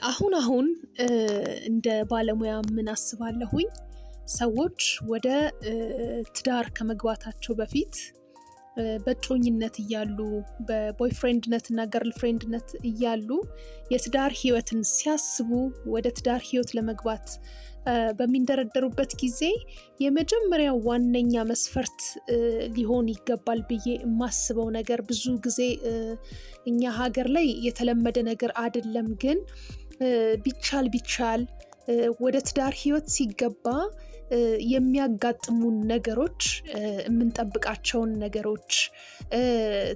አሁን እንደ ባለሙያ ምን አስባለሁኝ ሰዎች ወደ ትዳር ከመግባታቸው በፊት በእጮኝነት እያሉ በቦይፍሬንድነት እና ገርል ፍሬንድነት እያሉ የትዳር ህይወትን ሲያስቡ ወደ ትዳር ህይወት ለመግባት በሚንደረደሩበት ጊዜ የመጀመሪያው ዋነኛ መስፈርት ሊሆን ይገባል ብዬ የማስበው ነገር ብዙ ጊዜ እኛ ሀገር ላይ የተለመደ ነገር አይደለም፣ ግን ቢቻል ወደ ትዳር ህይወት ሲገባ የሚያጋጥሙን ነገሮች፣ የምንጠብቃቸውን ነገሮች፣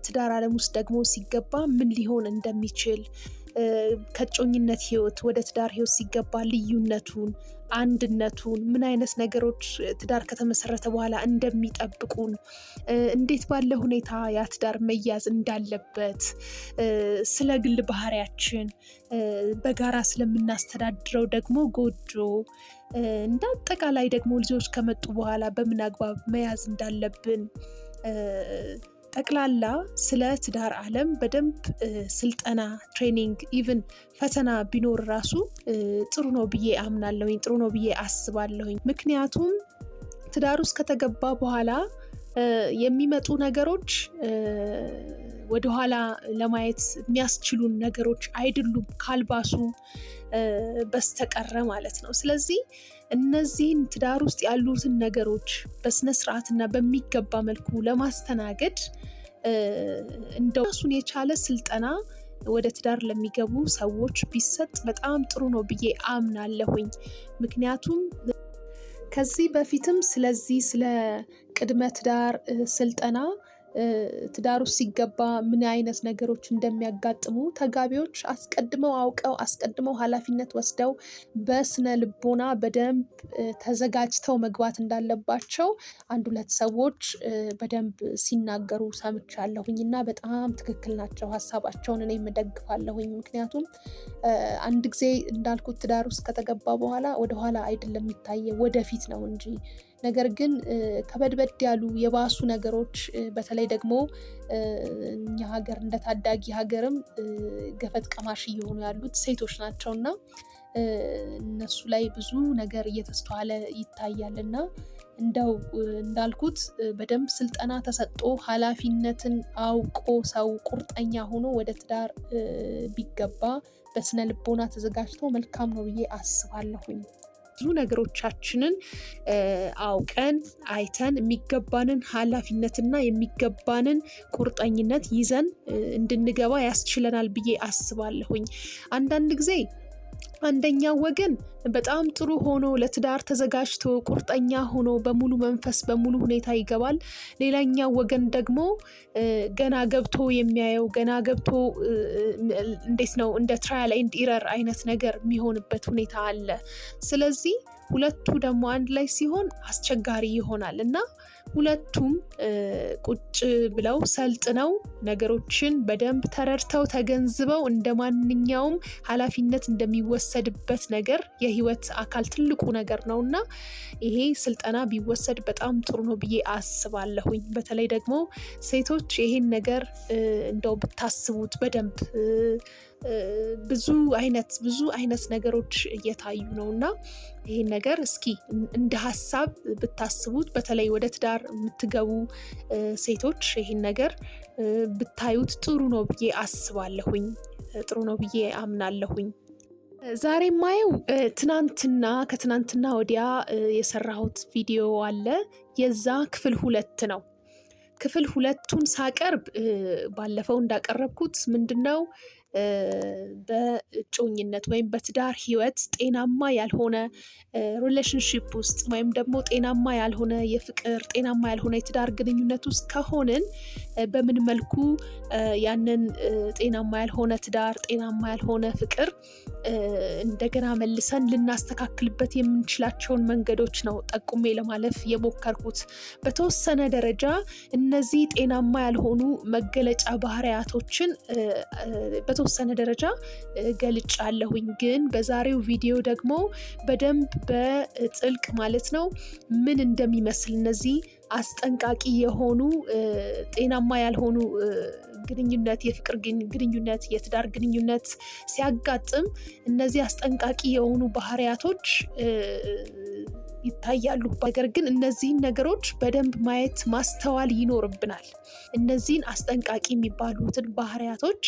ትዳር ዓለም ውስጥ ደግሞ ሲገባ ምን ሊሆን እንደሚችል፣ ከእጮኝነት ህይወት ወደ ትዳር ህይወት ሲገባ ልዩነቱን፣ አንድነቱን፣ ምን አይነት ነገሮች ትዳር ከተመሰረተ በኋላ እንደሚጠብቁን፣ እንዴት ባለ ሁኔታ ያ ትዳር መያዝ እንዳለበት፣ ስለ ግል ባህሪያችን፣ በጋራ ስለምናስተዳድረው ደግሞ ጎጆ፣ እንደ አጠቃላይ ደግሞ ልጆች ከመጡ በኋላ በምን አግባብ መያዝ እንዳለብን፣ ጠቅላላ ስለ ትዳር ዓለም በደንብ ስልጠና፣ ትሬኒንግ፣ ኢቭን ፈተና ቢኖር ራሱ ጥሩ ነው ብዬ አምናለሁኝ፣ ጥሩ ነው ብዬ አስባለሁኝ። ምክንያቱም ትዳር ውስጥ ከተገባ በኋላ የሚመጡ ነገሮች ወደኋላ ለማየት የሚያስችሉን ነገሮች አይደሉም ካልባሱ በስተቀረ ማለት ነው። ስለዚህ እነዚህን ትዳር ውስጥ ያሉትን ነገሮች በስነ ስርዓትና በሚገባ መልኩ ለማስተናገድ እንደው ራሱን የቻለ ስልጠና ወደ ትዳር ለሚገቡ ሰዎች ቢሰጥ በጣም ጥሩ ነው ብዬ አምናለሁኝ። ምክንያቱም ከዚህ በፊትም ስለ ቅድመ ትዳር ስልጠና ትዳር ውስጥ ሲገባ ምን አይነት ነገሮች እንደሚያጋጥሙ ተጋቢዎች አስቀድመው አውቀው አስቀድመው ኃላፊነት ወስደው በስነ ልቦና በደንብ ተዘጋጅተው መግባት እንዳለባቸው አንድ ሁለት ሰዎች በደንብ ሲናገሩ ሰምቻለሁኝ እና በጣም ትክክል ናቸው። ሀሳባቸውን እኔም እደግፋለሁኝ። ምክንያቱም አንድ ጊዜ እንዳልኩት ትዳር ውስጥ ከተገባ በኋላ ወደኋላ አይደለም የሚታየው፣ ወደፊት ነው እንጂ። ነገር ግን ከበድበድ ያሉ የባሱ ነገሮች በተለይ ደግሞ እኛ ሀገር እንደ ታዳጊ ሀገርም ገፈት ቀማሽ እየሆኑ ያሉት ሴቶች ናቸው እና እነሱ ላይ ብዙ ነገር እየተስተዋለ ይታያል እና እንደው እንዳልኩት በደንብ ስልጠና ተሰጥቶ ኃላፊነትን አውቆ ሰው ቁርጠኛ ሆኖ ወደ ትዳር ቢገባ በስነ ልቦና ተዘጋጅቶ መልካም ነው ብዬ አስባለሁኝ። ብዙ ነገሮቻችንን አውቀን አይተን የሚገባንን ኃላፊነትና የሚገባንን ቁርጠኝነት ይዘን እንድንገባ ያስችለናል ብዬ አስባለሁኝ። አንዳንድ ጊዜ አንደኛው ወገን በጣም ጥሩ ሆኖ ለትዳር ተዘጋጅቶ ቁርጠኛ ሆኖ በሙሉ መንፈስ በሙሉ ሁኔታ ይገባል። ሌላኛው ወገን ደግሞ ገና ገብቶ የሚያየው ገና ገብቶ እንዴት ነው እንደ ትራያል ኤንድ ኢረር አይነት ነገር የሚሆንበት ሁኔታ አለ። ስለዚህ ሁለቱ ደግሞ አንድ ላይ ሲሆን አስቸጋሪ ይሆናል እና ሁለቱም ቁጭ ብለው ሰልጥነው ነገሮችን በደንብ ተረድተው ተገንዝበው እንደ ማንኛውም ኃላፊነት እንደሚወሰድበት ነገር የህይወት አካል ትልቁ ነገር ነውና ይሄ ስልጠና ቢወሰድ በጣም ጥሩ ነው ብዬ አስባለሁኝ። በተለይ ደግሞ ሴቶች ይሄን ነገር እንደው ብታስቡት በደንብ ብዙ አይነት ነገሮች እየታዩ ነውና ይሄን ነገር እስኪ እንደ ሀሳብ ብታስቡት፣ በተለይ ወደ ትዳር የምትገቡ ሴቶች ይሄን ነገር ብታዩት ጥሩ ነው ብዬ አስባለሁኝ፣ ጥሩ ነው ብዬ አምናለሁኝ። ዛሬ ማየው ከትናንትና ወዲያ የሰራሁት ቪዲዮ አለ። የዛ ክፍል 2 ነው። ክፍል 2ቱን ሳቀርብ ባለፈው እንዳቀረብኩት ምንድነው በእጮኝነት ወይም በትዳር ህይወት ጤናማ ያልሆነ ሪሌሽንሺፕ ውስጥ ወይም ደግሞ ጤናማ ያልሆነ የፍቅር ጤናማ ያልሆነ የትዳር ግንኙነት ውስጥ ከሆንን በምን መልኩ ያንን ጤናማ ያልሆነ ትዳር ጤናማ ያልሆነ ፍቅር እንደገና መልሰን ልናስተካክልበት የምንችላቸውን መንገዶች ነው ጠቁሜ ለማለፍ የሞከርኩት። በተወሰነ ደረጃ እነዚህ ጤናማ ያልሆኑ መገለጫ ባህሪያቶችን በተወሰነ ደረጃ ገልጫለሁኝ። ግን በዛሬው ቪዲዮ ደግሞ በደንብ በጥልቅ ማለት ነው ምን እንደሚመስል እነዚህ አስጠንቃቂ የሆኑ ጤናማ ያልሆኑ ግንኙነት፣ የፍቅር ግንኙነት፣ የትዳር ግንኙነት ሲያጋጥም እነዚህ አስጠንቃቂ የሆኑ ባህሪያቶች ይታያሉ። ነገር ግን እነዚህን ነገሮች በደንብ ማየት ማስተዋል ይኖርብናል። እነዚህን አስጠንቃቂ የሚባሉትን ባህሪያቶች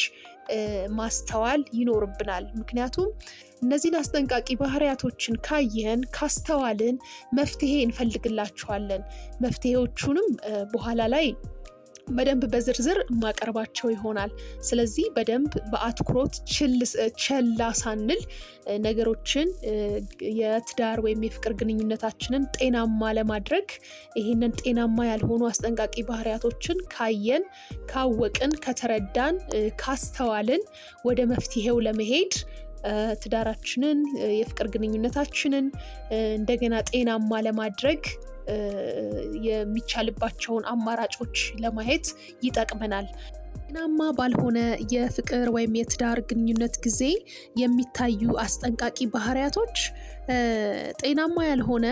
ማስተዋል ይኖርብናል። ምክንያቱም እነዚህን አስጠንቃቂ ባህሪያቶችን ካየን ካስተዋልን መፍትሄ እንፈልግላቸዋለን። መፍትሄዎቹንም በኋላ ላይ በደንብ በዝርዝር ማቀርባቸው ይሆናል። ስለዚህ በደንብ በአትኩሮት ቸላ ሳንል ነገሮችን የትዳር ወይም የፍቅር ግንኙነታችንን ጤናማ ለማድረግ ይህንን ጤናማ ያልሆኑ አስጠንቃቂ ባህሪያቶችን ካየን፣ ካወቅን፣ ከተረዳን፣ ካስተዋልን ወደ መፍትሄው ለመሄድ ትዳራችንን የፍቅር ግንኙነታችንን እንደገና ጤናማ ለማድረግ የሚቻልባቸውን አማራጮች ለማየት ይጠቅመናል። ጤናማ ባልሆነ የፍቅር ወይም የትዳር ግንኙነት ጊዜ የሚታዩ አስጠንቃቂ ባህሪያቶች ጤናማ ያልሆነ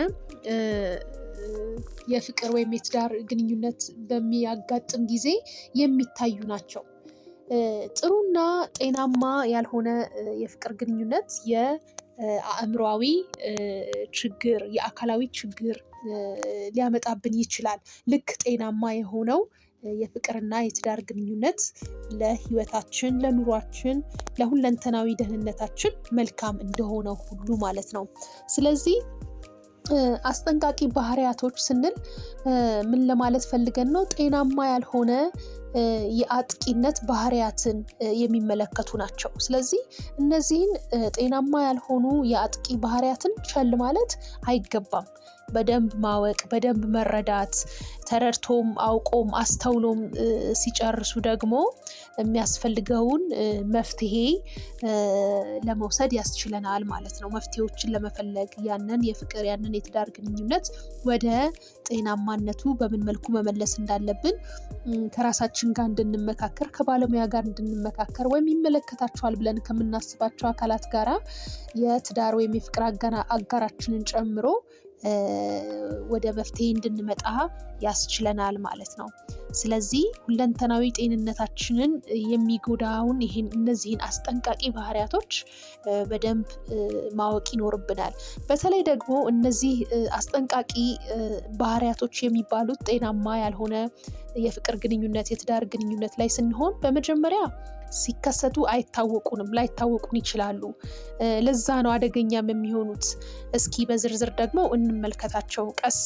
የፍቅር ወይም የትዳር ግንኙነት በሚያጋጥም ጊዜ የሚታዩ ናቸው። ጥሩና ጤናማ ያልሆነ የፍቅር ግንኙነት የአእምሮአዊ ችግር፣ የአካላዊ ችግር ሊያመጣብን ይችላል። ልክ ጤናማ የሆነው የፍቅርና የትዳር ግንኙነት ለሕይወታችን፣ ለኑሯችን፣ ለሁለንተናዊ ደህንነታችን መልካም እንደሆነው ሁሉ ማለት ነው። ስለዚህ አስጠንቃቂ ባህሪያቶች ስንል ምን ለማለት ፈልገን ነው? ጤናማ ያልሆነ የአጥቂነት ባህሪያትን የሚመለከቱ ናቸው። ስለዚህ እነዚህን ጤናማ ያልሆኑ የአጥቂ ባህሪያትን ቸል ማለት አይገባም። በደንብ ማወቅ፣ በደንብ መረዳት፣ ተረድቶም አውቆም አስተውሎም ሲጨርሱ ደግሞ የሚያስፈልገውን መፍትሄ ለመውሰድ ያስችለናል ማለት ነው። መፍትሄዎችን ለመፈለግ ያንን የፍቅር ያንን የትዳር ግንኙነት ወደ ጤናማነቱ በምን መልኩ መመለስ እንዳለብን ከራሳችን ጋር እንድንመካከር፣ ከባለሙያ ጋር እንድንመካከር ወይም ይመለከታቸዋል ብለን ከምናስባቸው አካላት ጋራ የትዳር ወይም የፍቅር አጋራችንን ጨምሮ ወደ መፍትሄ እንድንመጣ ያስችለናል ማለት ነው። ስለዚህ ሁለንተናዊ ጤንነታችንን የሚጎዳውን እነዚህን አስጠንቃቂ ባህሪያቶች በደንብ ማወቅ ይኖርብናል። በተለይ ደግሞ እነዚህ አስጠንቃቂ ባህሪያቶች የሚባሉት ጤናማ ያልሆነ የፍቅር ግንኙነት፣ የትዳር ግንኙነት ላይ ስንሆን በመጀመሪያ ሲከሰቱ አይታወቁንም፣ ላይታወቁን ይችላሉ። ለዛ ነው አደገኛም የሚሆኑት። እስኪ በዝርዝር ደግሞ እንመልከታቸው። ቀስ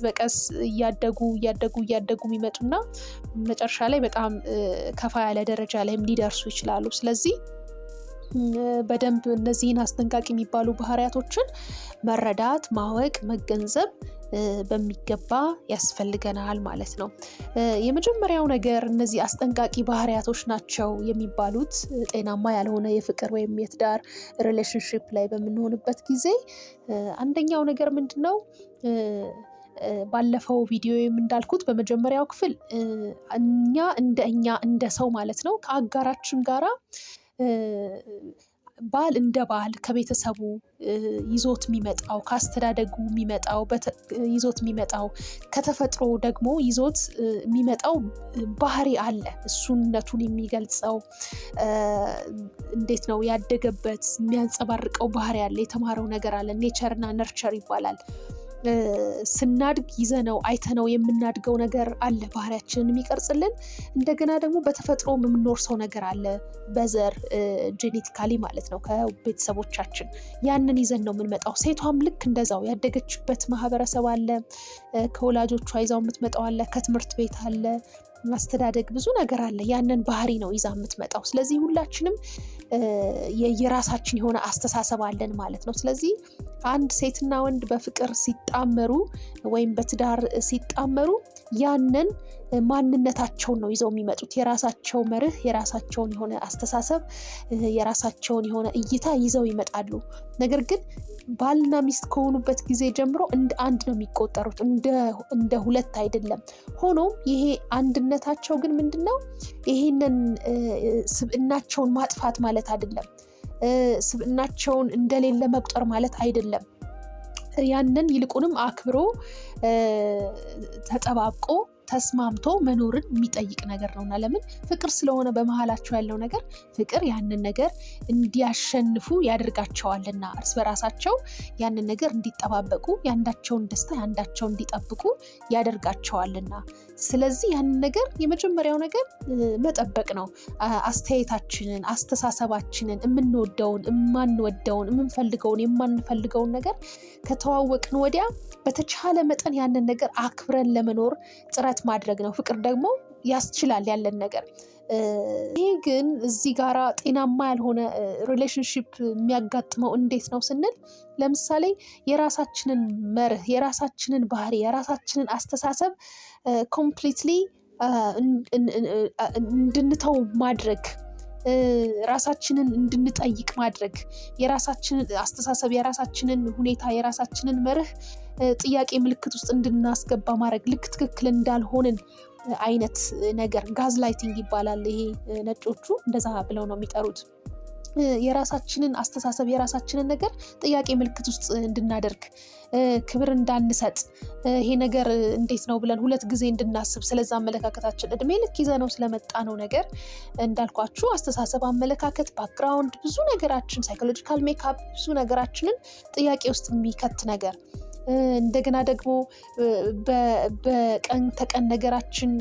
በቀስ እያደጉ የሚመጡና መጨረሻ ላይ በጣም ከፋ ያለ ደረጃ ላይም ሊደርሱ ይችላሉ። ስለዚህ በደንብ እነዚህን አስጠንቃቂ የሚባሉ ባህሪያቶችን መረዳት፣ ማወቅ፣ መገንዘብ በሚገባ ያስፈልገናል ማለት ነው። የመጀመሪያው ነገር እነዚህ አስጠንቃቂ ባህሪያቶች ናቸው የሚባሉት ጤናማ ያልሆነ የፍቅር ወይም የትዳር ሪሌሽንሺፕ ላይ በምንሆንበት ጊዜ አንደኛው ነገር ምንድን ነው? ባለፈው ቪዲዮ እንዳልኩት በመጀመሪያው ክፍል እኛ እንደ ሰው ማለት ነው ከአጋራችን ጋራ ባል እንደ ባል ከቤተሰቡ ይዞት የሚመጣው፣ ካስተዳደጉ ይዞት የሚመጣው፣ ከተፈጥሮ ደግሞ ይዞት የሚመጣው ባህሪ አለ። እሱነቱን የሚገልጸው እንዴት ነው ያደገበት የሚያንጸባርቀው ባህሪ አለ፣ የተማረው ነገር አለ። ኔቸር እና ነርቸር ይባላል። ስናድግ ይዘነው አይተነው የምናድገው ነገር አለ፣ ባህሪያችንን የሚቀርጽልን። እንደገና ደግሞ በተፈጥሮ የምንኖርሰው ነገር አለ፣ በዘር ጄኔቲካሊ ማለት ነው ከቤተሰቦቻችን። ያንን ይዘን ነው የምንመጣው። ሴቷም ልክ እንደዛው ያደገችበት ማህበረሰብ አለ፣ ከወላጆቿ ይዛው የምትመጣው አለ፣ ከትምህርት ቤት አለ፣ ማስተዳደግ ብዙ ነገር አለ። ያንን ባህሪ ነው ይዛ የምትመጣው። ስለዚህ ሁላችንም የራሳችን የሆነ አስተሳሰብ አለን ማለት ነው። ስለዚህ አንድ ሴትና ወንድ በፍቅር ሲጣመሩ ወይም በትዳር ሲጣመሩ ያንን ማንነታቸውን ነው ይዘው የሚመጡት። የራሳቸው መርህ፣ የራሳቸውን የሆነ አስተሳሰብ፣ የራሳቸውን የሆነ እይታ ይዘው ይመጣሉ። ነገር ግን ባልና ሚስት ከሆኑበት ጊዜ ጀምሮ እንደ አንድ ነው የሚቆጠሩት፣ እንደ ሁለት አይደለም። ሆኖም ይሄ አንድነታቸው ግን ምንድን ነው? ይሄንን ስብዕናቸውን ማጥፋት ማለት አይደለም። ስብዕናቸውን እንደሌለ መቁጠር ማለት አይደለም። ያንን ይልቁንም አክብሮ ተጠባብቆ ተስማምቶ መኖርን የሚጠይቅ ነገር ነውና ለምን ፍቅር ስለሆነ በመሃላቸው ያለው ነገር ፍቅር ያንን ነገር እንዲያሸንፉ ያደርጋቸዋልና እርስ በራሳቸው ያንን ነገር እንዲጠባበቁ ያንዳቸውን ደስታ ያንዳቸውን እንዲጠብቁ ያደርጋቸዋልና ስለዚህ ያንን ነገር የመጀመሪያው ነገር መጠበቅ ነው። አስተያየታችንን አስተሳሰባችንን የምንወደውን የማንወደውን የምንፈልገውን የማንፈልገውን ነገር ከተዋወቅን ወዲያ በተቻለ መጠን ያንን ነገር አክብረን ለመኖር ጥረት ማድረግ ነው። ፍቅር ደግሞ ያስችላል ያለን ነገር። ይሄ ግን እዚህ ጋራ ጤናማ ያልሆነ ሪሌሽንሺፕ የሚያጋጥመው እንዴት ነው ስንል ለምሳሌ የራሳችንን መርህ የራሳችንን ባህሪ የራሳችንን አስተሳሰብ ኮምፕሊትሊ እንድንተው ማድረግ ራሳችንን እንድንጠይቅ ማድረግ የራሳችንን አስተሳሰብ የራሳችንን ሁኔታ የራሳችንን መርህ ጥያቄ ምልክት ውስጥ እንድናስገባ ማድረግ ልክ ትክክል እንዳልሆንን አይነት ነገር ጋዝላይቲንግ ይባላል። ይሄ ነጮቹ እንደዛ ብለው ነው የሚጠሩት። የራሳችንን አስተሳሰብ የራሳችንን ነገር ጥያቄ ምልክት ውስጥ እንድናደርግ ክብር እንዳንሰጥ ይሄ ነገር እንዴት ነው ብለን ሁለት ጊዜ እንድናስብ ስለዛ አመለካከታችን እድሜ ልክ ይዘነው ስለመጣ ነው ነገር እንዳልኳችሁ አስተሳሰብ አመለካከት ባክግራውንድ ብዙ ነገራችን ሳይኮሎጂካል ሜካፕ ብዙ ነገራችንን ጥያቄ ውስጥ የሚከት ነገር እንደገና ደግሞ በቀን ተቀን ነገራችን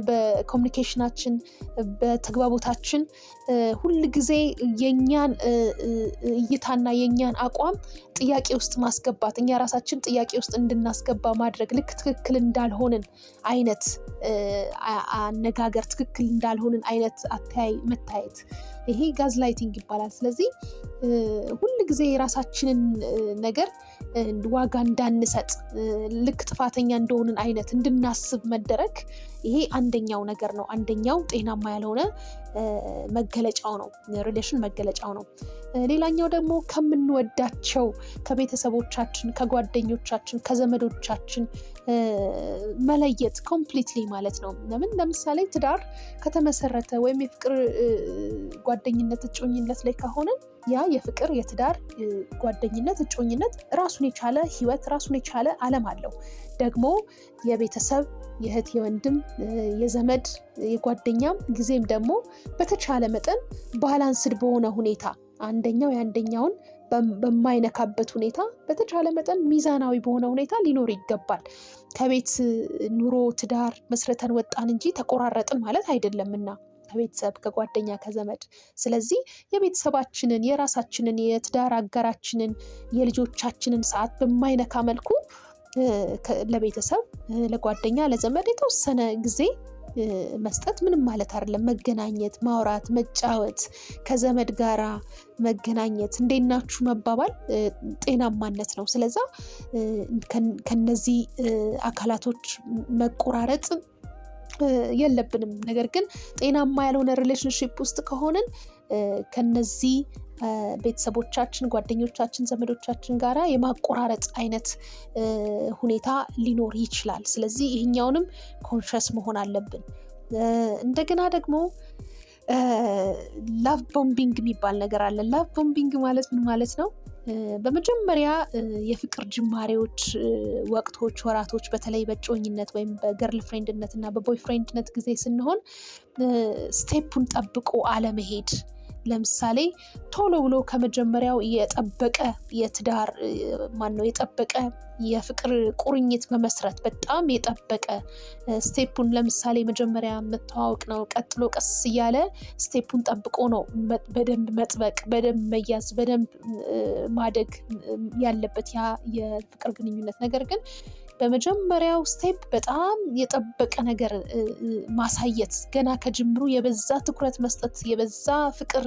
በኮሚኒኬሽናችን በተግባቦታችን ሁል ጊዜ የኛን እይታና የኛን አቋም ጥያቄ ውስጥ ማስገባት እኛ ራሳችን ጥያቄ ውስጥ እንድናስገባ ማድረግ ልክ ትክክል እንዳልሆንን አይነት አነጋገር ትክክል እንዳልሆንን አይነት አተያይ መታየት ይሄ ጋዝላይቲንግ ይባላል። ስለዚህ ሁል ጊዜ የራሳችንን ነገር ዋጋ እንዳንሰጥ ልክ ጥፋተኛ እንደሆንን አይነት እንድናስብ መደረግ ይሄ አንደኛው ነገር ነው። አንደኛው ጤናማ ያልሆነ መገለጫው ነው፣ ሪሌሽን መገለጫው ነው። ሌላኛው ደግሞ ከምንወዳቸው ከቤተሰቦቻችን ከጓደኞቻችን ከዘመዶቻችን መለየት ኮምፕሊትሊ ማለት ነው። ለምሳሌ ትዳር ከተመሰረተ ወይም የፍቅር ጓደኝነት እጮኝነት ላይ ከሆነ ያ የፍቅር የትዳር ጓደኝነት እጮኝነት ራሱን የቻለ ህይወት ራሱን የቻለ ዓለም አለው። ደግሞ የቤተሰብ የእህት የወንድም የዘመድ የጓደኛም ጊዜም ደግሞ በተቻለ መጠን ባላንስድ በሆነ ሁኔታ አንደኛው የአንደኛውን በማይነካበት ሁኔታ በተቻለ መጠን ሚዛናዊ በሆነ ሁኔታ ሊኖር ይገባል። ከቤት ኑሮ ትዳር መስርተን ወጣን እንጂ ተቆራረጥን ማለት አይደለምና ከቤተሰብ ከጓደኛ ከዘመድ ስለዚህ የቤተሰባችንን የራሳችንን የትዳር አጋራችንን የልጆቻችንን ሰዓት በማይነካ መልኩ ለቤተሰብ ለጓደኛ ለዘመድ የተወሰነ ጊዜ መስጠት ምንም ማለት አይደለም። መገናኘት ማውራት መጫወት ከዘመድ ጋራ መገናኘት እንዴት ናችሁ መባባል ጤናማነት ነው። ስለዛ ከነዚህ አካላቶች መቆራረጥ የለብንም። ነገር ግን ጤናማ ያልሆነ ሪሌሽንሺፕ ውስጥ ከሆንን ከነዚህ ቤተሰቦቻችን ጓደኞቻችን ዘመዶቻችን ጋራ የማቆራረጥ አይነት ሁኔታ ሊኖር ይችላል። ስለዚህ ይህኛውንም ኮንሸስ መሆን አለብን። እንደገና ደግሞ ላቭ ቦምቢንግ የሚባል ነገር አለ። ላቭ ቦምቢንግ ማለት ምን ማለት ነው? በመጀመሪያ የፍቅር ጅማሬዎች ወቅቶች ወራቶች በተለይ በእጮኝነት ወይም በገርል ፍሬንድነት እና በቦይ ፍሬንድነት ጊዜ ስንሆን ስቴፑን ጠብቆ አለመሄድ ለምሳሌ ቶሎ ብሎ ከመጀመሪያው የጠበቀ የትዳር የጠበቀ የፍቅር ቁርኝት መመስረት በጣም የጠበቀ ስቴፑን ለምሳሌ መጀመሪያ መተዋወቅ ነው። ቀጥሎ ቀስ እያለ ስቴፑን ጠብቆ ነው በደንብ መጥበቅ በደንብ መያዝ በደንብ ማደግ ያለበት ያ የፍቅር ግንኙነት። ነገር ግን በመጀመሪያው ስቴፕ በጣም የጠበቀ ነገር ማሳየት ገና ከጅምሩ የበዛ ትኩረት መስጠት የበዛ ፍቅር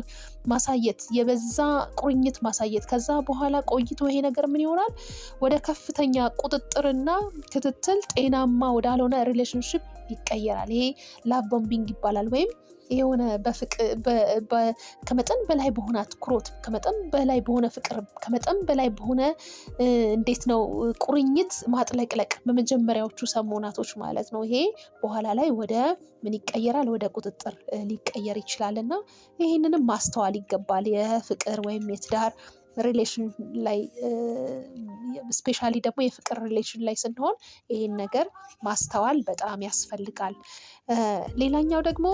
ማሳየት የበዛ ቁርኝት ማሳየት ከዛ በኋላ ቆይቶ ይሄ ነገር ምን ይሆናል? ወደ ከፍተኛ ቁጥጥርና ክትትል ጤናማ ወዳልሆነ ሪሌሽንሺፕ ይቀየራል። ይሄ ላቭ ቦምቢንግ ይባላል። ወይም የሆነ ከመጠን በላይ በሆነ አትኩሮት ከመጠን በላይ በሆነ ፍቅር ከመጠን በላይ በሆነ እንዴት ነው ቁርኝት ማጥለቅለቅ በመጀመሪያዎቹ ሰሞናቶች ማለት ነው። ይሄ በኋላ ላይ ወደ ምን ይቀየራል? ወደ ቁጥጥር ሊቀየር ይችላል። እና ይህንንም ማስተዋል ይገባል። የፍቅር ወይም የትዳር ሪሌሽን ላይ ስፔሻሊ ደግሞ የፍቅር ሪሌሽን ላይ ስንሆን ይሄን ነገር ማስተዋል በጣም ያስፈልጋል። ሌላኛው ደግሞ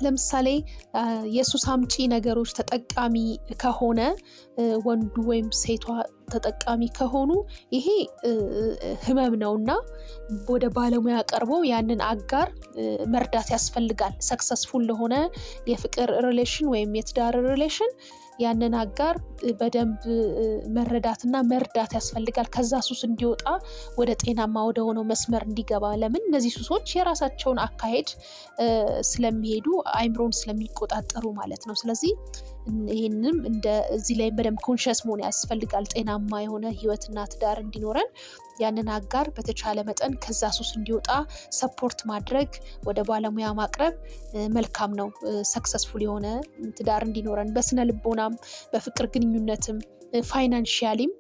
ለምሳሌ የሱስ አምጪ ነገሮች ተጠቃሚ ከሆነ ወንዱ ወይም ሴቷ ተጠቃሚ ከሆኑ ይሄ ህመም ነውና ወደ ባለሙያ ቀርቦ ያንን አጋር መርዳት ያስፈልጋል። ሰክሰስፉል ለሆነ የፍቅር ሪሌሽን ወይም የትዳር ሪሌሽን ያንን አጋር በደንብ መረዳትና መርዳት ያስፈልጋል። ከዛ ሱስ እንዲወጣ ወደ ጤናማ ወደ ሆነው መስመር እንዲገባ። ለምን እነዚህ ሱሶች የራሳቸውን አካሄድ ስለሚሄዱ አይምሮን ስለሚቆጣጠሩ ማለት ነው። ስለዚህ ይህንም እዚህ ላይ በደንብ ኮንሸስ መሆን ያስፈልጋል። ጤናማ የሆነ ህይወትና ትዳር እንዲኖረን ያንን አጋር በተቻለ መጠን ከዛ ሱስ እንዲወጣ ሰፖርት ማድረግ፣ ወደ ባለሙያ ማቅረብ መልካም ነው። ሰክሰስፉል የሆነ ትዳር እንዲኖረን በስነ ልቦናም በፍቅር ግንኙነትም ፋይናንሺያሊም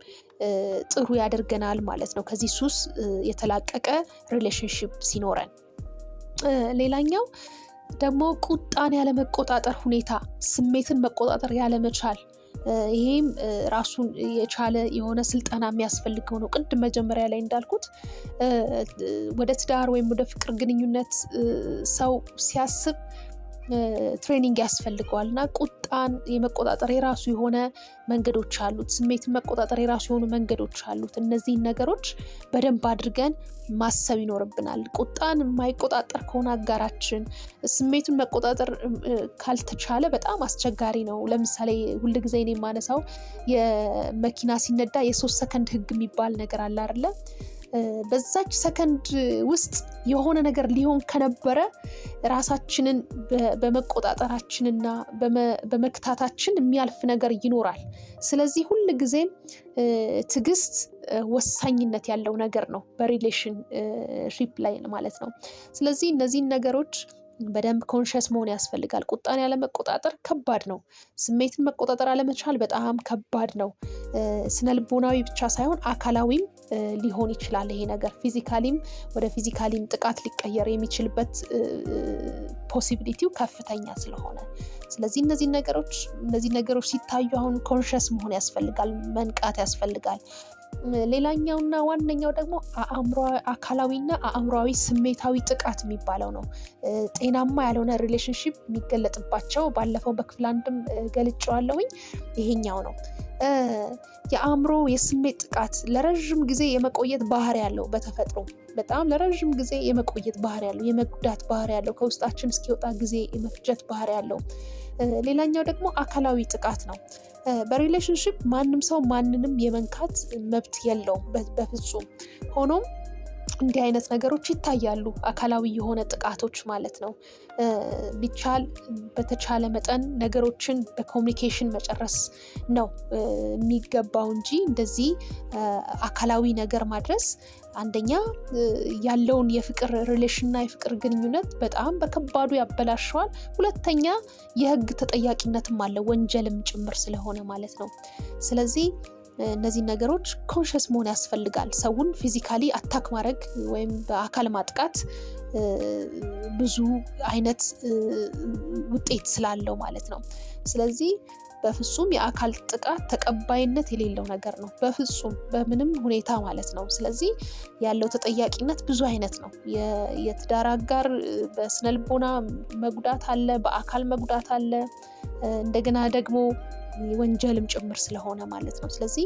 ጥሩ ያደርገናል ማለት ነው፣ ከዚህ ሱስ የተላቀቀ ሪሌሽንሽፕ ሲኖረን። ሌላኛው ደግሞ ቁጣን ያለመቆጣጠር ሁኔታ፣ ስሜትን መቆጣጠር ያለመቻል። ይሄም ራሱን የቻለ የሆነ ስልጠና የሚያስፈልገው ነው። ቅድም መጀመሪያ ላይ እንዳልኩት ወደ ትዳር ወይም ወደ ፍቅር ግንኙነት ሰው ሲያስብ ትሬኒንግ ያስፈልገዋል እና ቁጣን የመቆጣጠር የራሱ የሆነ መንገዶች አሉት። ስሜትን መቆጣጠር የራሱ የሆኑ መንገዶች አሉት። እነዚህን ነገሮች በደንብ አድርገን ማሰብ ይኖርብናል። ቁጣን የማይቆጣጠር ከሆነ አጋራችን ስሜቱን መቆጣጠር ካልተቻለ በጣም አስቸጋሪ ነው። ለምሳሌ ሁልጊዜ እኔ የማነሳው የመኪና ሲነዳ የ3 ሰከንድ ህግ የሚባል ነገር አለ አይደለ? በዛች ሰከንድ ውስጥ የሆነ ነገር ሊሆን ከነበረ ራሳችንን በመቆጣጠራችንና በመክታታችን የሚያልፍ ነገር ይኖራል። ስለዚህ ሁል ጊዜም ትዕግስት ወሳኝነት ያለው ነገር ነው በሪሌሽን ሺፕ ላይ ማለት ነው። ስለዚህ እነዚህን ነገሮች በደንብ ኮንሸስ መሆን ያስፈልጋል። ቁጣን ያለመቆጣጠር ከባድ ነው። ስሜትን መቆጣጠር አለመቻል በጣም ከባድ ነው። ስነልቦናዊ ብቻ ሳይሆን አካላዊም ሊሆን ይችላል። ይሄ ነገር ፊዚካሊም ወደ ፊዚካሊም ጥቃት ሊቀየር የሚችልበት ፖሲቢሊቲው ከፍተኛ ስለሆነ፣ ስለዚህ እነዚህ ነገሮች ሲታዩ አሁን ኮንሸስ መሆን ያስፈልጋል፣ መንቃት ያስፈልጋል። ሌላኛውና ዋነኛው ደግሞ አካላዊና አእምሯዊ ስሜታዊ ጥቃት የሚባለው ነው። ጤናማ ያልሆነ ሪሌሽንሺፕ የሚገለጥባቸው ባለፈው በክፍል 1ም ገልጬዋለሁኝ። ይሄኛው ነው። የአእምሮ የስሜት ጥቃት ለረዥም ጊዜ የመቆየት ባህሪ ያለው፣ በተፈጥሮ በጣም ለረዥም ጊዜ የመቆየት ባህሪ ያለው፣ የመጉዳት ባህሪ ያለው፣ ከውስጣችን እስኪወጣ ጊዜ የመፍጀት ባህሪ ያለው። ሌላኛው ደግሞ አካላዊ ጥቃት ነው። በሪሌሽንሺፕ ማንም ሰው ማንንም የመንካት መብት የለውም በፍጹም። ሆኖም እንዲህ አይነት ነገሮች ይታያሉ፣ አካላዊ የሆነ ጥቃቶች ማለት ነው። ቢቻል በተቻለ መጠን ነገሮችን በኮሚኒኬሽን መጨረስ ነው የሚገባው እንጂ እንደዚህ አካላዊ ነገር ማድረስ አንደኛ ያለውን የፍቅር ሪሌሽንና የፍቅር ግንኙነት በጣም በከባዱ ያበላሸዋል። ሁለተኛ የህግ ተጠያቂነትም አለ፣ ወንጀልም ጭምር ስለሆነ ማለት ነው። ስለዚህ እነዚህ ነገሮች ኮንሸስ መሆን ያስፈልጋል። ሰውን ፊዚካሊ አታክ ማድረግ ወይም በአካል ማጥቃት ብዙ አይነት ውጤት ስላለው ማለት ነው። ስለዚህ በፍጹም የአካል ጥቃት ተቀባይነት የሌለው ነገር ነው፣ በፍጹም በምንም ሁኔታ ማለት ነው። ስለዚህ ያለው ተጠያቂነት ብዙ አይነት ነው። የትዳር አጋር በስነልቦና መጉዳት አለ፣ በአካል መጉዳት አለ፣ እንደገና ደግሞ ወንጀልም ጭምር ስለሆነ ማለት ነው። ስለዚህ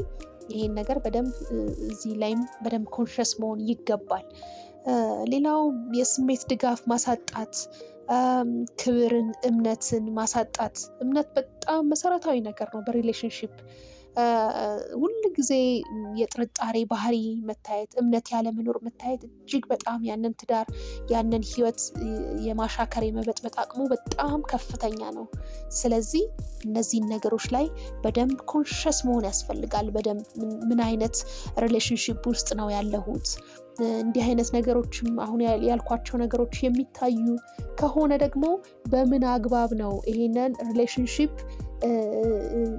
ይሄን ነገር በደንብ እዚህ ላይም በደንብ ኮንሸስ መሆን ይገባል። ሌላው የስሜት ድጋፍ ማሳጣት፣ ክብርን፣ እምነትን ማሳጣት። እምነት በጣም መሰረታዊ ነገር ነው በሪሌሽንሺፕ። ሁል ጊዜ የጥርጣሬ ባህሪ መታየት፣ እምነት ያለመኖር መታየት እጅግ በጣም ያንን ትዳር ያንን ህይወት የማሻከር የመበጥበጥ አቅሙ በጣም ከፍተኛ ነው። ስለዚህ እነዚህን ነገሮች ላይ በደንብ ኮንሸስ መሆን ያስፈልጋል። በደንብ ምን አይነት ሪሌሽንሺፕ ውስጥ ነው ያለሁት? እንዲህ አይነት ነገሮችም አሁን ያልኳቸው ነገሮች የሚታዩ ከሆነ ደግሞ በምን አግባብ ነው ይሄንን ሪሌሽንሺፕ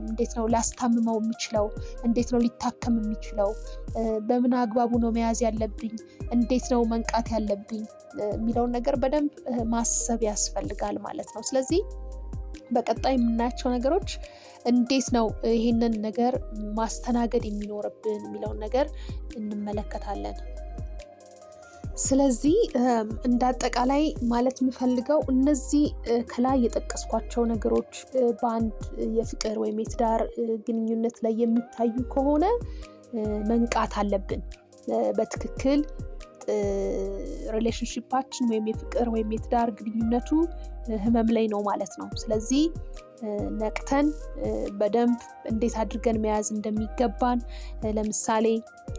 እንዴት ነው ላስታምመው የምችለው? እንዴት ነው ሊታከም የሚችለው? በምን አግባቡ ነው መያዝ ያለብኝ? እንዴት ነው መንቃት ያለብኝ የሚለውን ነገር በደንብ ማሰብ ያስፈልጋል ማለት ነው። ስለዚህ በቀጣይ የምናያቸው ነገሮች እንዴት ነው ይህንን ነገር ማስተናገድ የሚኖርብን የሚለውን ነገር እንመለከታለን። ስለዚህ እንደ አጠቃላይ ማለት የምፈልገው እነዚህ ከላይ የጠቀስኳቸው ነገሮች በአንድ የፍቅር ወይም የትዳር ግንኙነት ላይ የሚታዩ ከሆነ መንቃት አለብን። በትክክል ሪሌሽንሺፓችን ወይም የፍቅር ወይም የትዳር ግንኙነቱ ህመም ላይ ነው ማለት ነው። ስለዚህ ነቅተን በደንብ እንዴት አድርገን መያዝ እንደሚገባን፣ ለምሳሌ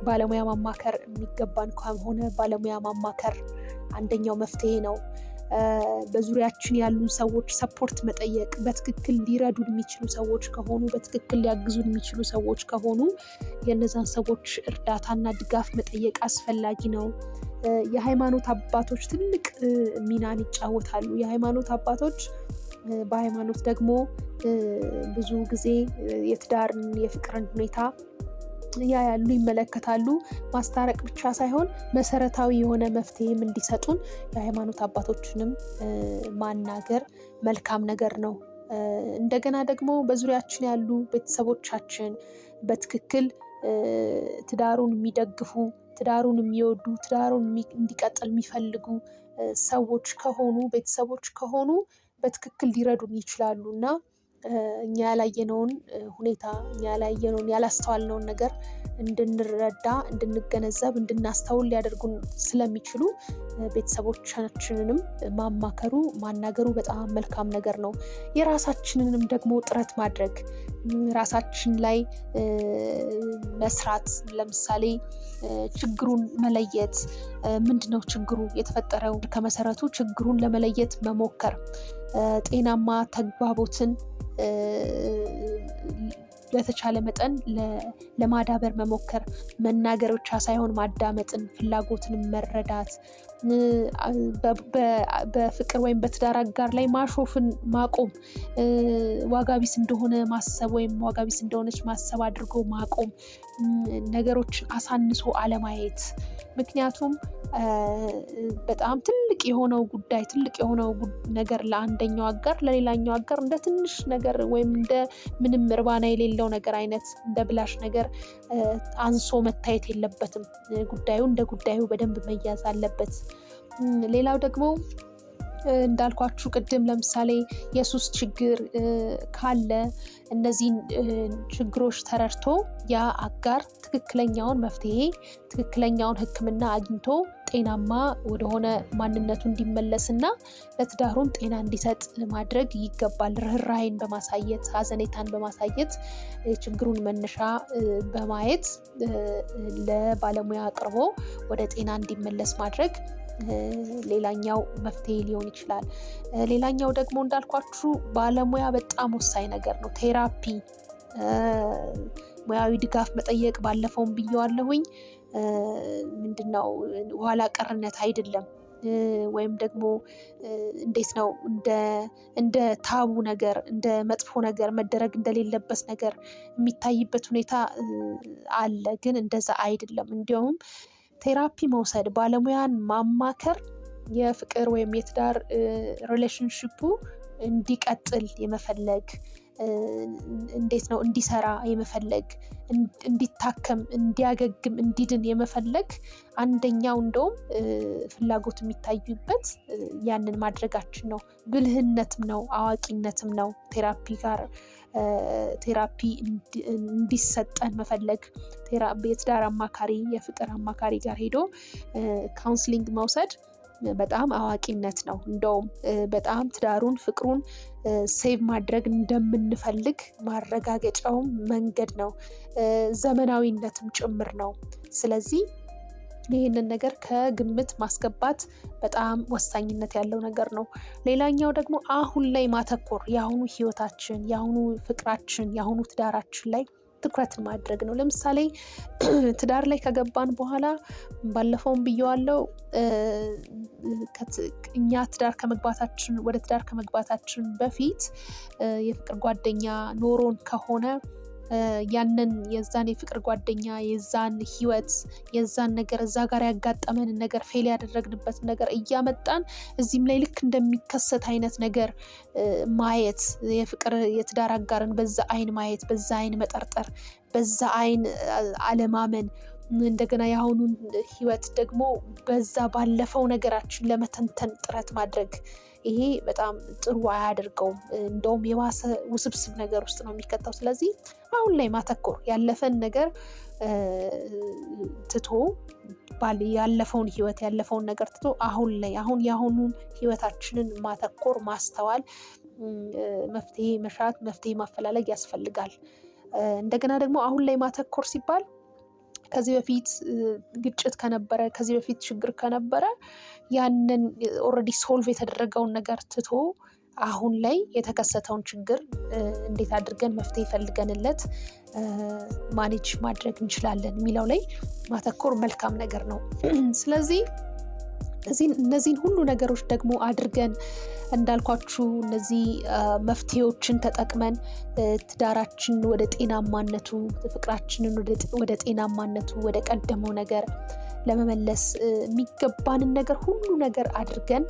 ባለሙያ ማማከር የሚገባን ከሆነ ባለሙያ ማማከር አንደኛው መፍትሄ ነው። በዙሪያችን ያሉ ሰዎች ሰፖርት መጠየቅ፣ በትክክል ሊረዱን የሚችሉ ሰዎች ከሆኑ፣ በትክክል ሊያግዙን የሚችሉ ሰዎች ከሆኑ የእነዛን ሰዎች እርዳታና ድጋፍ መጠየቅ አስፈላጊ ነው። የሃይማኖት አባቶች ትልቅ ሚናን ይጫወታሉ። የሃይማኖት አባቶች በሃይማኖት ደግሞ ብዙ ጊዜ የትዳርን የፍቅርን ሁኔታ ያያሉ፣ ይመለከታሉ። ማስታረቅ ብቻ ሳይሆን መሰረታዊ የሆነ መፍትሄም እንዲሰጡን የሃይማኖት አባቶችንም ማናገር መልካም ነገር ነው። እንደገና ደግሞ በዙሪያችን ያሉ ቤተሰቦቻችን በትክክል ትዳሩን የሚደግፉ፣ ትዳሩን የሚወዱ፣ ትዳሩን እንዲቀጥል የሚፈልጉ ሰዎች ከሆኑ፣ ቤተሰቦች ከሆኑ በትክክል ሊረዱን ይችላሉ እና እኛ ያላየነውን ሁኔታ፣ እኛ ያላየነውን ያላስተዋልነውን ነገር እንድንረዳ፣ እንድንገነዘብ፣ እንድናስተውል ሊያደርጉን ስለሚችሉ ቤተሰቦቻችንንም ማማከሩ፣ ማናገሩ በጣም መልካም ነገር ነው። የራሳችንንም ደግሞ ጥረት ማድረግ፣ ራሳችን ላይ መስራት፣ ለምሳሌ ችግሩን መለየት፣ ምንድነው ችግሩ የተፈጠረው ከመሰረቱ ችግሩን ለመለየት መሞከር፣ ጤናማ ተግባቦትን በተቻለ መጠን ለማዳበር መሞከር፣ መናገር ብቻ ሳይሆን ማዳመጥን፣ ፍላጎትን መረዳት፣ በፍቅር ወይም በትዳር አጋር ላይ ማሾፍን ማቆም፣ ዋጋቢስ እንደሆነ ማሰብ ወይም ዋጋቢስ እንደሆነች ማሰብ አድርጎ ማቆም፣ ነገሮችን አሳንሶ አለማየት። ምክንያቱም በጣም ትልቅ የሆነው ጉዳይ፣ ትልቅ የሆነው ነገር ለአንደኛው አጋር ለሌላኛው አጋር እንደ ትንሽ ነገር ወይም እንደ ምንም እርባና የሌለው ነገር አይነት እንደ ብላሽ ነገር አንሶ መታየት የለበትም። ጉዳዩ እንደ ጉዳዩ በደንብ መያዝ አለበት። ሌላው ደግሞ እንዳልኳችሁ ቅድም ለምሳሌ የሱስ ችግር ካለ እነዚህን ችግሮች ተረድቶ ያ አጋር ትክክለኛውን መፍትሄ፣ ትክክለኛውን ሕክምና አግኝቶ ጤናማ ወደሆነ ማንነቱ እንዲመለስና ለትዳሩም ጤና እንዲሰጥ ማድረግ ይገባል። ርህራሄን በማሳየት፣ ሀዘኔታን በማሳየት፣ ችግሩን መነሻ በማየት ለባለሙያ አቅርቦ ወደ ጤና እንዲመለስ ማድረግ ሌላኛው መፍትሄ ሊሆን ይችላል። ሌላኛው ደግሞ እንዳልኳችሁ ባለሙያ በጣም ወሳኝ ነገር ነው። ቴራፒ፣ ሙያዊ ድጋፍ መጠየቅ ባለፈውም ብየዋለሁኝ። ምንድነው ኋላ ቀርነት አይደለም። ወይም ደግሞ እንዴት ነው እንደ ታቡ ነገር፣ እንደ መጥፎ ነገር፣ መደረግ እንደሌለበት ነገር የሚታይበት ሁኔታ አለ። ግን እንደዛ አይደለም። እንዲያውም ቴራፒ መውሰድ፣ ባለሙያን ማማከር የፍቅር ወይም የትዳር ሪሌሽንሺፑ እንዲቀጥል የመፈለግ፣ እንዴት ነው እንዲሰራ የመፈለግ፣ እንዲታከም፣ እንዲያገግም፣ እንዲድን የመፈለግ አንደኛው እንደውም ፍላጎት የሚታዩበት ያንን ማድረጋችን ነው። ብልህነትም ነው፣ አዋቂነትም ነው። ቴራፒ እንዲሰጠን መፈለግ፣ የትዳር አማካሪ፣ የፍቅር አማካሪ ጋር ሄዶ ካውንስሊንግ መውሰድ በጣም አዋቂነት ነው። እንደውም በጣም ትዳሩን፣ ፍቅሩን ሴቭ ማድረግ እንደምንፈልግ ማረጋገጫውም መንገድ ነው። ዘመናዊነትም ጭምር ነው። ስለዚህ ይህንን ነገር ከግምት ማስገባት በጣም ወሳኝነት ያለው ነገር ነው። ሌላኛው ደግሞ አሁን ላይ ማተኮር፣ የአሁኑ ህይወታችን፣ የአሁኑ ፍቅራችን፣ የአሁኑ ትዳራችን ላይ ትኩረትን ማድረግ ነው። ለምሳሌ ትዳር ላይ ከገባን በኋላ ባለፈውም ብየዋለው፣ እኛ ወደ ትዳር ከመግባታችን በፊት የፍቅር ጓደኛ ኖሮን ከሆነ ያንን የዛን የፍቅር ጓደኛ የዛን ህይወት የዛን ነገር እዛ ጋር ያጋጠመንን ነገር ፌል ያደረግንበት ነገር እያመጣን እዚህም ላይ ልክ እንደሚከሰት አይነት ነገር ማየት የፍቅር የትዳር አጋርን በዛ አይን ማየት፣ በዛ አይን መጠርጠር፣ በዛ አይን አለማመን እንደገና የአሁኑን ህይወት ደግሞ በዛ ባለፈው ነገራችን ለመተንተን ጥረት ማድረግ ይሄ በጣም ጥሩ አያደርገውም። እንደውም የባሰ ውስብስብ ነገር ውስጥ ነው የሚከተው። ስለዚህ አሁን ላይ ማተኮር ያለፈን ነገር ትቶ ያለፈውን ህይወት ያለፈውን ነገር ትቶ አሁን ላይ የአሁኑን ህይወታችንን ማተኮር ማስተዋል፣ መፍትሄ መሻት፣ መፍትሄ ማፈላለግ ያስፈልጋል። እንደገና ደግሞ አሁን ላይ ማተኮር ሲባል ከዚህ በፊት ግጭት ከነበረ ከዚህ በፊት ችግር ከነበረ ያንን ኦልሬዲ ሶልቭ የተደረገውን ነገር ትቶ አሁን ላይ የተከሰተውን ችግር እንዴት አድርገን መፍትሄ ፈልገንለት ማኔጅ ማድረግ እንችላለን የሚለው ላይ ማተኮር መልካም ነገር ነው። ስለዚህ እነዚህን ሁሉ ነገሮች ደግሞ አድርገን እንዳልኳችሁ እነዚህ መፍትሄዎችን ተጠቅመን ትዳራችን ወደ ጤናማነቱ፣ ፍቅራችንን ወደ ጤናማነቱ፣ ወደ ቀደመው ነገር ለመመለስ የሚገባንን ነገር ሁሉ ነገር አድርገን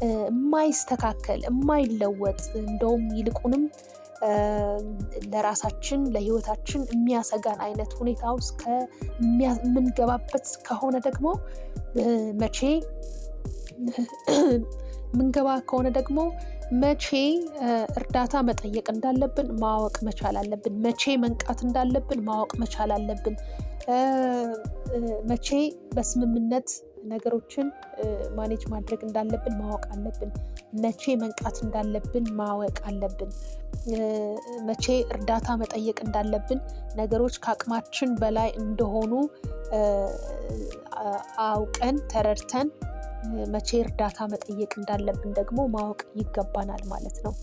የማይስተካከል የማይለወጥ እንደውም ይልቁንም ለራሳችን ለህይወታችን የሚያሰጋን አይነት ሁኔታ ውስጥ የምንገባበት ከሆነ ደግሞ መቼ እርዳታ መጠየቅ እንዳለብን ማወቅ መቻል አለብን። መቼ መንቃት እንዳለብን ማወቅ መቻል አለብን። መቼ በስምምነት ነገሮችን ማኔጅ ማድረግ እንዳለብን ማወቅ አለብን። መቼ መንቃት እንዳለብን ማወቅ አለብን። መቼ እርዳታ መጠየቅ እንዳለብን፣ ነገሮች ከአቅማችን በላይ እንደሆኑ አውቀን ተረድተን መቼ እርዳታ መጠየቅ እንዳለብን ደግሞ ማወቅ ይገባናል ማለት ነው።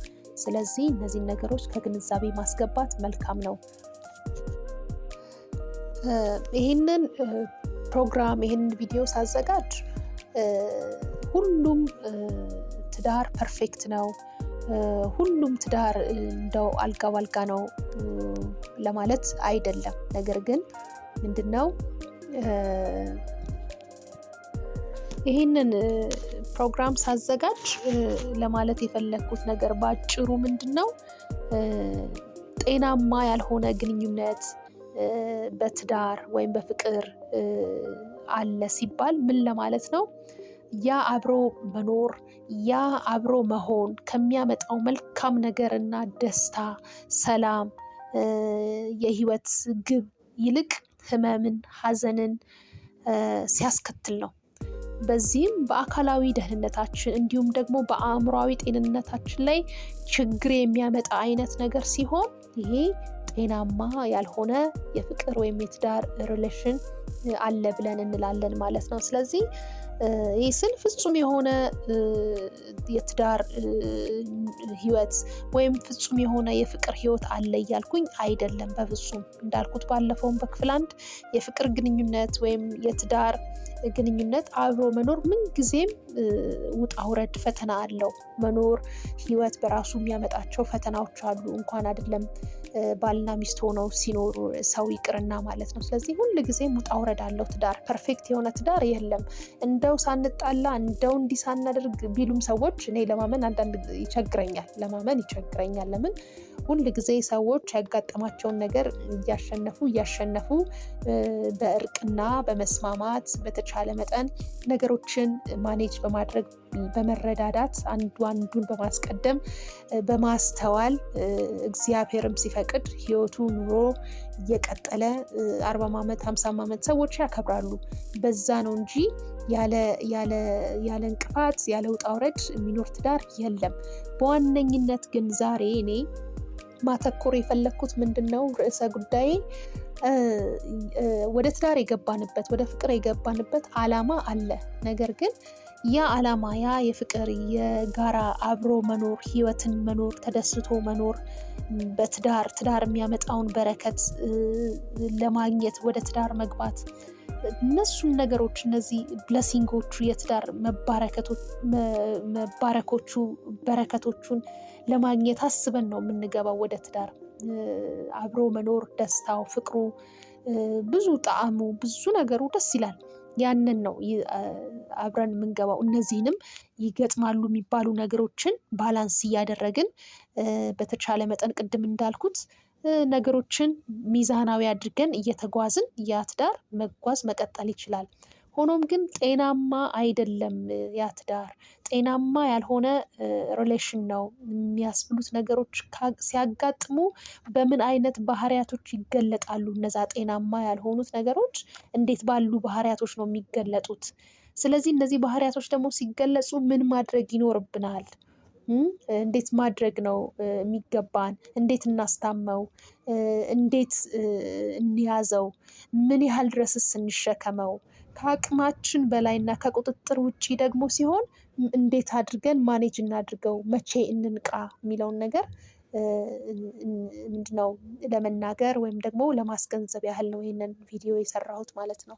ስለዚህ እነዚህን ነገሮች ከግንዛቤ ማስገባት መልካም ነው። ይህንን ፕሮግራም ይህንን ቪዲዮ ሳዘጋጅ ሁሉም ትዳር ፐርፌክት ነው፣ ሁሉም ትዳር እንደው አልጋ ባልጋ ነው ለማለት አይደለም። ነገር ግን ምንድነው ይህንን ፕሮግራም ሳዘጋጅ ለማለት የፈለግኩት ነገር ባጭሩ ምንድነው ጤናማ ያልሆነ ግንኙነት በትዳር ወይም በፍቅር አለ ሲባል ምን ለማለት ነው? ያ አብሮ መኖር ያ አብሮ መሆን ከሚያመጣው መልካም ነገርና ደስታ፣ ሰላም፣ የህይወት ግብ ይልቅ ህመምን፣ ሐዘንን ሲያስከትል ነው። በዚህም በአካላዊ ደህንነታችን እንዲሁም ደግሞ በአእምሯዊ ጤንነታችን ላይ ችግር የሚያመጣ አይነት ነገር ሲሆን ይሄ ጤናማ ያልሆነ የፍቅር ወይም የትዳር ሪሌሽን አለ ብለን እንላለን ማለት ነው። ስለዚህ ይህ ስል ፍጹም የሆነ የትዳር ህይወት ወይም ፍጹም የሆነ የፍቅር ህይወት አለ እያልኩኝ አይደለም። በፍጹም እንዳልኩት ባለፈውም በክፍል 1 የፍቅር ግንኙነት ወይም የትዳር ግንኙነት አብሮ መኖር ምንጊዜም ውጣ ውረድ ፈተና አለው። መኖር ህይወት በራሱ የሚያመጣቸው ፈተናዎች አሉ። እንኳን አይደለም ባልና ሚስት ሆነው ሲኖሩ ሰው ይቅርና ማለት ነው። ስለዚህ ሁል ጊዜም ውጣ ውረድ አለው ትዳር። ፐርፌክት የሆነ ትዳር የለም። እንደው ሳንጣላ እንደው እንዲህ ሳናደርግ ቢሉም ሰዎች እኔ ለማመን አንዳንድ ይቸግረኛል። ለምን ሁል ጊዜ ሰዎች ያጋጠማቸውን ነገር እያሸነፉ በእርቅና በመስማማት በተቻለ መጠን ነገሮችን ማኔጅ በማድረግ በመረዳዳት አንዱን በማስቀደም በማስተዋል እግዚአብሔርም ሲፈቅድ ህይወቱ ኑሮ እየቀጠለ 40 ዓመት 50 ዓመት ሰዎች ያከብራሉ። በዛ ነው እንጂ ያለ እንቅፋት ያለ ውጣ ውረድ የሚኖር ትዳር የለም። በዋነኝነት ግን ዛሬ እኔ ማተኮር የፈለግኩት ምንድነው ርዕሰ ጉዳዬ ወደ ትዳር የገባንበት ወደ ፍቅር የገባንበት ዓላማ አለ። ነገር ግን ያ ዓላማ ያ የፍቅር የጋራ አብሮ መኖር ህይወትን መኖር ተደስቶ መኖር በትዳር የሚያመጣውን በረከት ለማግኘት ወደ ትዳር መግባት እነሱን ነገሮች እነዚህ ብለሲንጎቹ የትዳር መባረኮቹ በረከቶቹን ለማግኘት አስበን ነው የምንገባው ወደ ትዳር። አብሮ መኖር ደስታው፣ ፍቅሩ፣ ብዙ ጣዕሙ፣ ብዙ ነገሩ ደስ ይላል። ያንን ነው አብረን የምንገባው። እነዚህንም ይገጥማሉ የሚባሉ ነገሮችን ባላንስ እያደረግን በተቻለ መጠን ቅድም እንዳልኩት ነገሮችን ሚዛናዊ አድርገን እየተጓዝን ያ ትዳር መጓዝ መቀጠል ይችላል። ሆኖም ግን ጤናማ አይደለም ያ ትዳር፣ ጤናማ ያልሆነ ሪሌሽን ነው የሚያስብሉት ነገሮች ሲያጋጥሙ በምን አይነት ባህሪያቶች ይገለጣሉ? እነዛ ጤናማ ያልሆኑት ነገሮች እንዴት ባሉ ባህሪያቶች ነው የሚገለጡት? ስለዚህ እነዚህ ባህሪያቶች ደግሞ ሲገለጹ ምን ማድረግ ይኖርብናል? እንዴት ማድረግ ነው የሚገባን? እንዴት እናስታመው? እንዴት እንያዘው? ምን ያህል ድረስስ እንሸከመው? ከአቅማችን በላይና ከቁጥጥር ውጪ ደግሞ ሲሆን እንዴት አድርገን ማኔጅ እናድርገው? መቼ እንንቃ? የሚለውን ነገር ምንድነው ለመናገር ወይም ደግሞ ለማስገንዘብ ያህል ነው ይሄንን ቪዲዮ የሰራሁት ማለት ነው።